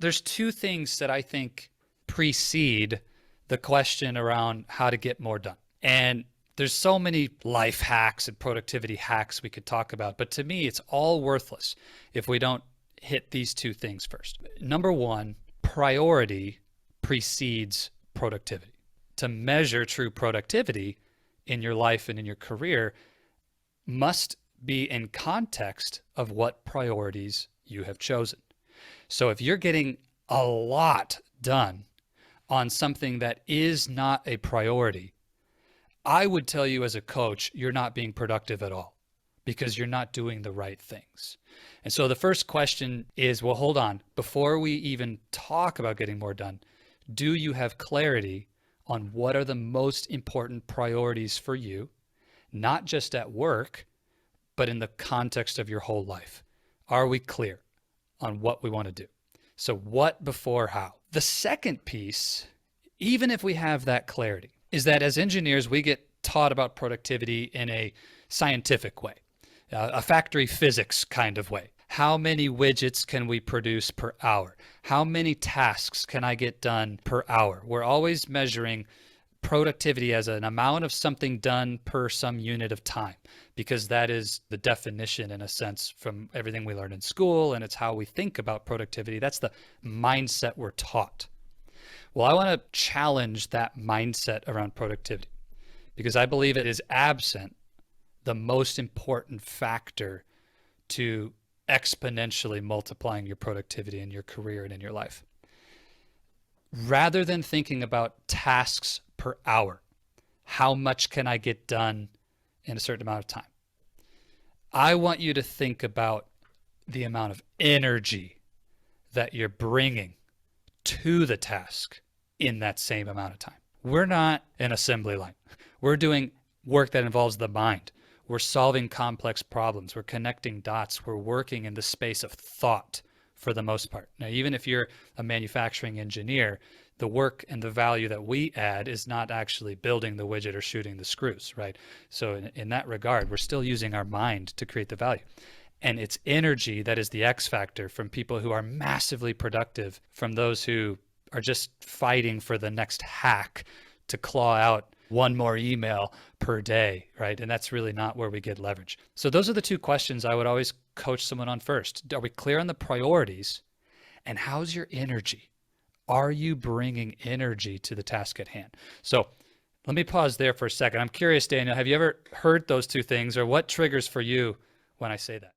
there's two things that I think precede the question around how to get more done. And there's so many life hacks and productivity hacks we could talk about, but to me, it's all worthless if we don't hit these two things first. Number one, priority precedes productivity. To measure true productivity in your life and in your career must be in context of what priorities you have chosen. So if you're getting a lot done on something that is not a priority, I would tell you as a coach, you're not being productive at all because you're not doing the right things. And so the first question is, well, hold on. Before we even talk about getting more done, do you have clarity on what are the most important priorities for you, not just at work, but in the context of your whole life? Are we clear on what we want to do? So what before how? The second piece, even if we have that clarity, is that as engineers, we get taught about productivity in a scientific way, a factory physics kind of way. How many widgets can we produce per hour? How many tasks can I get done per hour? We're always measuring productivity as an amount of something done per some unit of time, because that is the definition in a sense from everything we learn in school, and it's how we think about productivity. That's the mindset we're taught. Well, I want to challenge that mindset around productivity because I believe it is absent the most important factor to exponentially multiplying your productivity in your career and in your life. Rather than thinking about tasks per hour, how much can I get done in a certain amount of time? I want you to think about the amount of energy that you're bringing to the task in that same amount of time. We're not an assembly line. We're doing work that involves the mind. We're solving complex problems. We're connecting dots. We're working in the space of thought for the most part. Now, even if you're a manufacturing engineer, the work and the value that we add is not actually building the widget or shooting the screws, right? So in that regard, we're still using our mind to create the value. And it's energy that is the X factor from people who are massively productive, from those who are just fighting for the next hack to claw out one more email per day, right? And that's really not where we get leverage. So those are the two questions I would always coach someone on first. Are we clear on the priorities? And how's your energy? Are you bringing energy to the task at hand? So let me pause there for a second. I'm curious, Daniel, have you ever heard those two things, or what triggers for you when I say that?